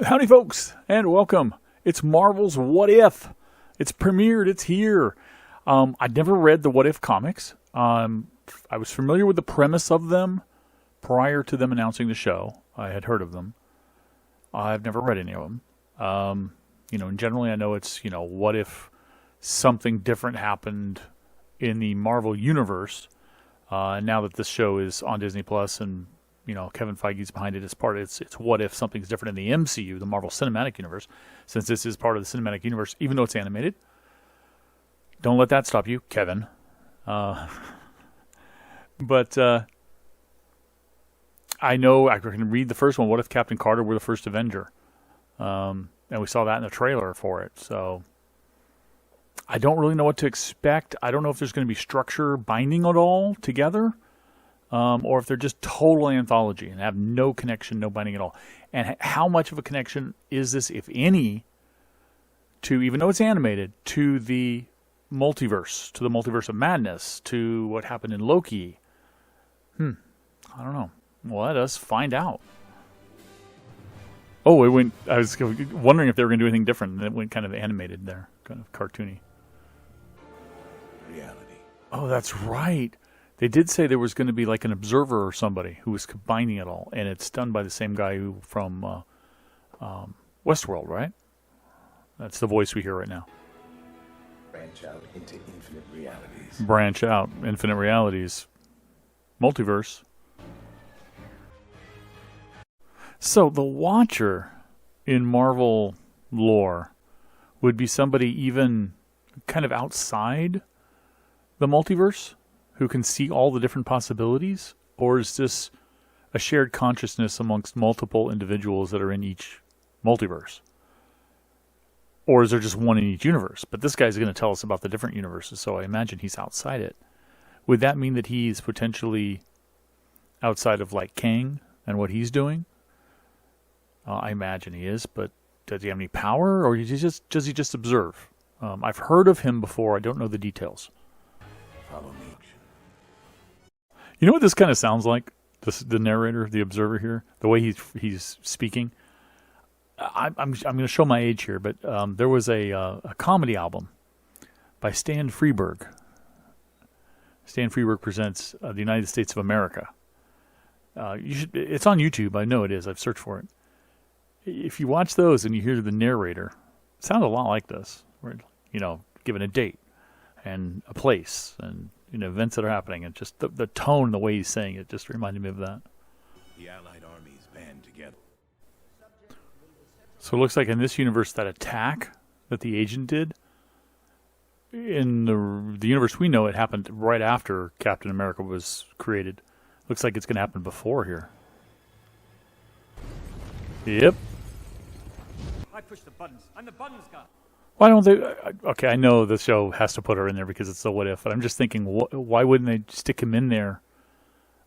Howdy, folks, and welcome. It's Marvel's What If. It's premiered. It's here. I'd never read the What If comics. I was familiar with the premise of them prior to them announcing the show. I had heard of them. I've never read any of them. And generally I know it's, what if something different happened in the Marvel universe. And now that this show is on Disney Plus and Kevin Feige's behind it as part of it. It's what if something's different in the MCU, the Marvel Cinematic Universe, since this is part of the Cinematic Universe, even though it's animated. Don't let that stop you, Kevin. But I know I can read the first one. What if Captain Carter were the first Avenger? And we saw that in the trailer for it. So I don't really know what to expect. I don't know if there's going to be structure binding it all together. Or if they're just total anthology and have no connection, no binding at all. And how much of a connection is this, if any, to, even though it's animated, to the multiverse of madness, to what happened in Loki? I don't know. Well, let us find out. Oh, I was wondering if they were going to do anything different, and it went kind of animated there, kind of cartoony. Reality. Oh, that's right. They did say there was going to be like an observer or somebody who was combining it all, and it's done by the same guy from Westworld, right? That's the voice we hear right now. Branch out into infinite realities. Branch out, infinite realities. Multiverse. So the Watcher in Marvel lore would be somebody even kind of outside the multiverse, who can see all the different possibilities? Or is this a shared consciousness amongst multiple individuals that are in each multiverse? Or is there just one in each universe? But this guy's going to tell us about the different universes, so I imagine he's outside it. Would that mean that he's potentially outside of, like, Kang and what he's doing? I imagine he is, but does he have any power, or does he just observe? I've heard of him before. I don't know the details. Follow me. You know what this kind of sounds like? The narrator, the observer here, the way he's speaking. I'm going to show my age here, but there was a comedy album by Stan Freberg. Stan Freberg presents the United States of America. It's on YouTube. I know it is. I've searched for it. If you watch those and you hear the narrator, it sounds a lot like this. Where, given a date and a place and events that are happening, and just the tone, the way he's saying it, just reminded me of that. The Allied armies band together. So it looks like in this universe, that attack that the agent did, in the universe we know, it happened right after Captain America was created. Looks like it's going to happen before here. Yep. I push the buttons. I'm the buttons guy. Why don't they? Okay, I know the show has to put her in there because it's the what if, but I'm just thinking, why wouldn't they stick him in there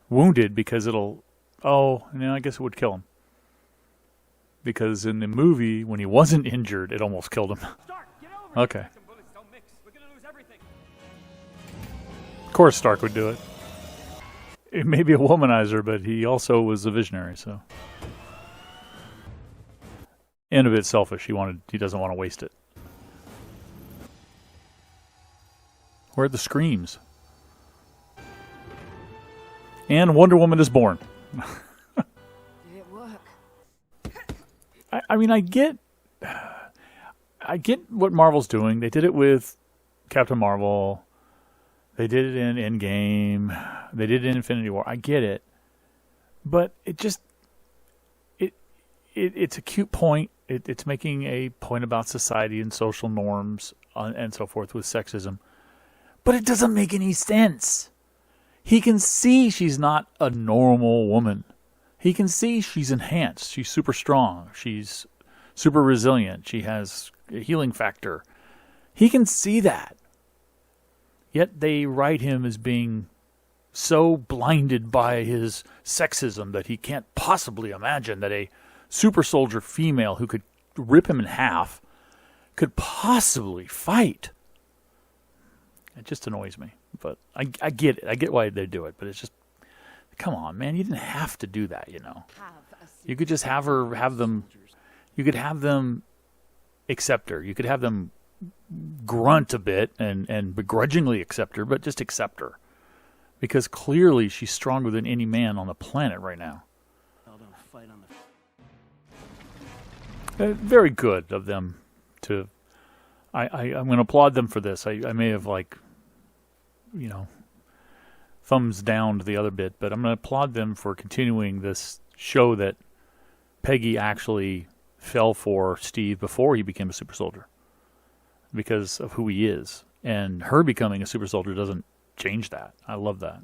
wounded? Because I guess it would kill him. Because in the movie, when he wasn't injured, it almost killed him. Stark, get over Okay. Some bullets don't mix. We're gonna lose everything. Of course Stark would do it. It may be a womanizer, but he also was a visionary, so. And a bit selfish. He doesn't want to waste it. Where are the screams? And Wonder Woman is born. Did it work? I get what Marvel's doing. They did it with Captain Marvel. They did it in Endgame. They did it in Infinity War. I get it. But it's a cute point. It's making a point about society and social norms and so forth with sexism. But it doesn't make any sense. He can see she's not a normal woman. He can see she's enhanced. She's super strong. She's super resilient. She has a healing factor. He can see that. Yet they write him as being so blinded by his sexism that he can't possibly imagine that a super soldier female who could rip him in half could possibly fight. It just annoys me. But I get it. I get why they do it. But it's just, come on, man. You didn't have to do that, You could just have them You could have them accept her. You could have them grunt a bit and begrudgingly accept her, but just accept her. Because clearly she's stronger than any man on the planet right now. Very good of them to... I'm going to applaud them for this. I may have, thumbs down to the other bit, but I'm going to applaud them for continuing this show that Peggy actually fell for Steve before he became a super soldier because of who he is. And her becoming a super soldier doesn't change that. I love that.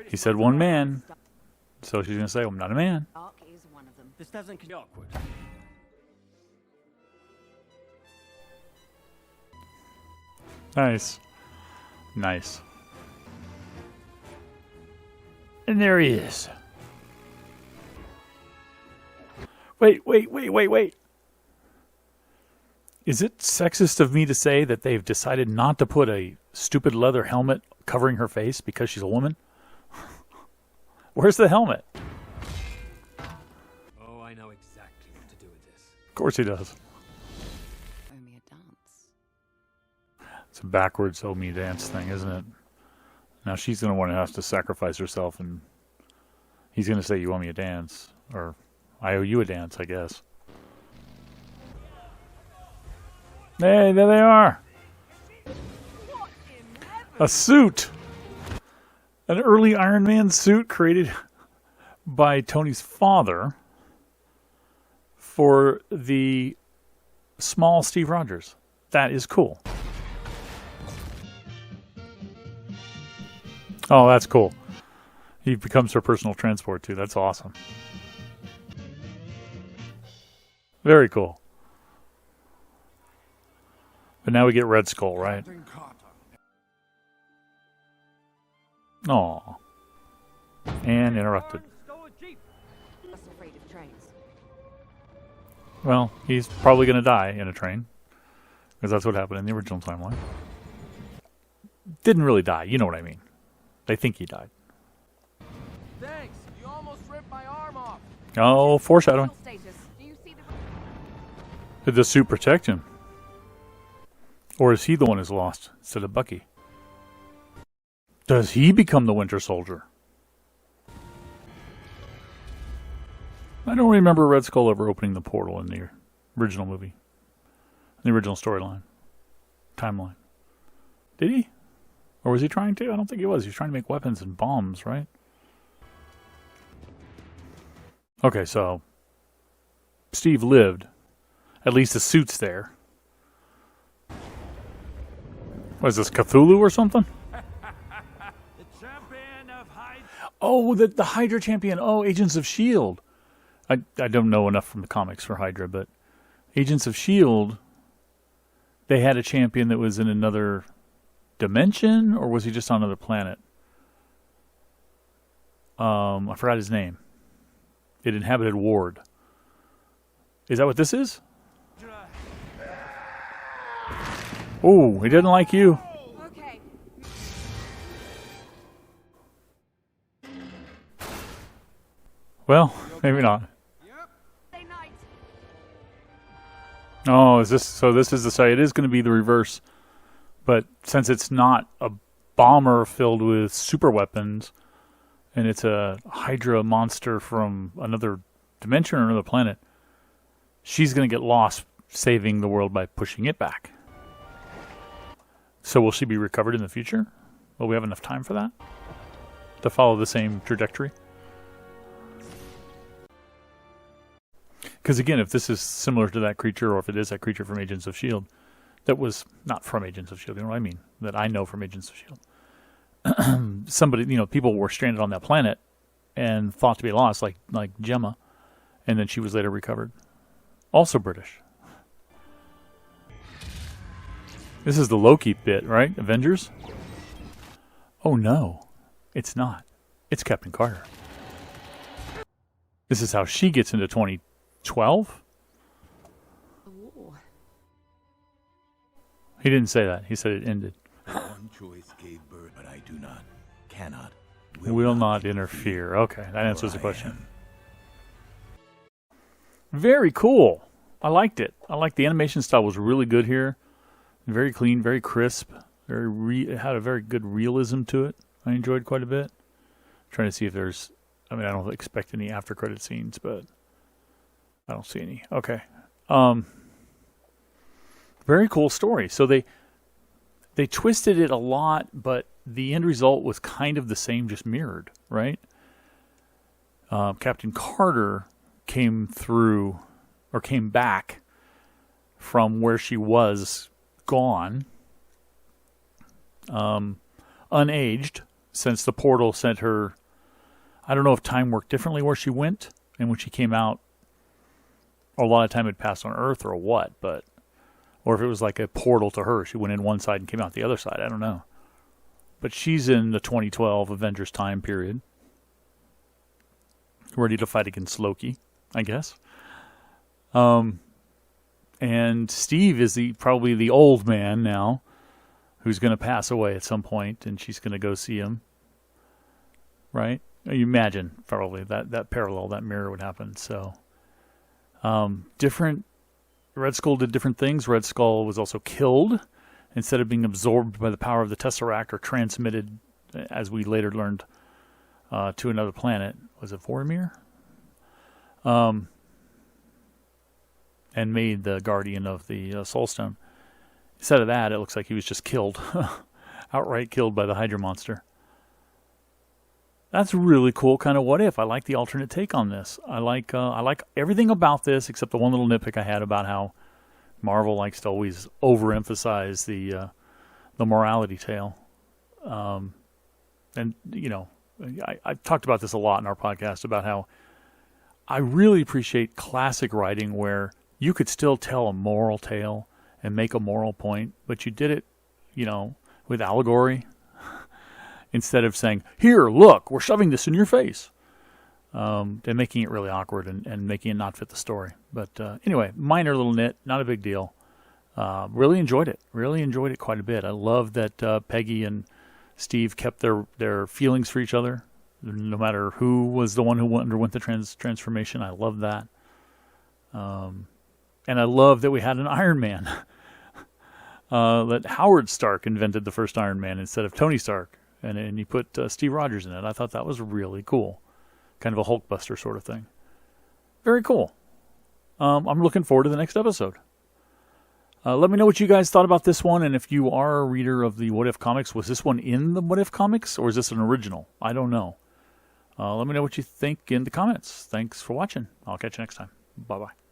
He said one man, so she's going to say, I'm not a man. Ark is one of them. This doesn't be awkward. Nice. Nice. And there he is. Wait. Is it sexist of me to say that they've decided not to put a stupid leather helmet covering her face because she's a woman? Where's the helmet? Oh, I know exactly what to do with this. Of course he does. Owe me a dance. It's a backwards owe me dance thing, isn't it? Now she's going to want to have to sacrifice herself, and he's going to say, you owe me a dance. Or, I owe you a dance, I guess. Hey, there they are. A suit. An early Iron Man suit created by Tony's father for the small Steve Rogers. That is cool. Oh, that's cool. He becomes her personal transport, too. That's awesome. Very cool. But now we get Red Skull, right? Aw. And interrupted. Stole a jeep. Less afraid of trains. Well, he's probably going to die in a train. Because that's what happened in the original timeline. Didn't really die, you know what I mean. They think he died. Thanks. You almost ripped my arm off. Oh, foreshadowing. Status. Do you see the... Did the suit protect him? Or is he the one who's lost instead of Bucky? Does he become the Winter Soldier? I don't remember Red Skull ever opening the portal in the original movie. In the original storyline. Timeline. Did he? Or was he trying to? I don't think he was. He was trying to make weapons and bombs, right? Okay, so Steve lived. At least the suit's there. What is this, Cthulhu or something? The champion of Hydra. Oh, the Hydra champion. Oh, Agents of S.H.I.E.L.D. I don't know enough from the comics for Hydra, but Agents of S.H.I.E.L.D., they had a champion that was in another dimension, or was he just on another planet? I forgot his name. It inhabited Ward. Is that what this is? Oh, he didn't like you. Okay. Well, maybe not. Say night. Oh, is this so? This is the site. It is going to be the reverse, but since it's not a bomber filled with super weapons, and it's a Hydra monster from another dimension or another planet, she's going to get lost saving the world by pushing it back. So will she be recovered in the future? Will we have enough time for that? To follow the same trajectory? Because again, if this is similar to that creature, or if it is that creature from Agents of S.H.I.E.L.D., that was not from Agents of S.H.I.E.L.D., you know what I mean? That I know from Agents of S.H.I.E.L.D. Somebody, people were stranded on that planet and thought to be lost, like Gemma, and then she was later recovered. Also British. This is the Loki bit, right? Avengers? Oh no, it's not. It's Captain Carter. This is how she gets into 2012? The war. He didn't say that. He said it ended. One choice gave birth, but I do not, cannot, Will not interfere. Okay, that answers the where I question. am. Very cool. I liked it. I liked the animation style was really good here. Very clean, very crisp. It had a very good realism to it. I enjoyed quite a bit. Trying to see if there's, I mean, I don't expect any after credit scenes, but I don't see any. Okay. Very cool story. So they twisted it a lot, but the end result was kind of the same, just mirrored, right? Captain Carter came back from where she was gone, unaged, since the portal sent her. I don't know if time worked differently where she went, and when she came out, a lot of time had passed on Earth or what, or if it was like a portal to her. She went in one side and came out the other side. I don't know. But she's in the 2012 Avengers time period, ready to fight against Loki, I guess. And Steve is probably the old man now, who's going to pass away at some point, and she's going to go see him. Right? You imagine probably that parallel, that mirror would happen. So, different. Red Skull did different things. Red Skull was also killed instead of being absorbed by the power of the Tesseract or transmitted, as we later learned, to another planet. Was it Vormir? And made the guardian of the Soul Stone. Instead of that, it looks like he was just killed, outright killed by the Hydra monster. That's really cool kind of what if. I like the alternate take on this. I like everything about this except the one little nitpick I had about how Marvel likes to always overemphasize the morality tale. And, you know, I've talked about this a lot in our podcast about how I really appreciate classic writing where you could still tell a moral tale and make a moral point, but you did it, you know, with allegory. Instead of saying, here, look, we're shoving this in your face. And making it really awkward and making it not fit the story. But anyway, minor little nit, not a big deal. Really enjoyed it. Really enjoyed it quite a bit. I love that Peggy and Steve kept their feelings for each other, no matter who was the one who underwent the transformation. I love that. And I love that we had an Iron Man. That Howard Stark invented the first Iron Man instead of Tony Stark. And he put Steve Rogers in it. I thought that was really cool. Kind of a Hulkbuster sort of thing. Very cool. I'm looking forward to the next episode. Let me know what you guys thought about this one. And if you are a reader of the What If comics, was this one in the What If comics? Or is this an original? I don't know. Let me know what you think in the comments. Thanks for watching. I'll catch you next time. Bye-bye.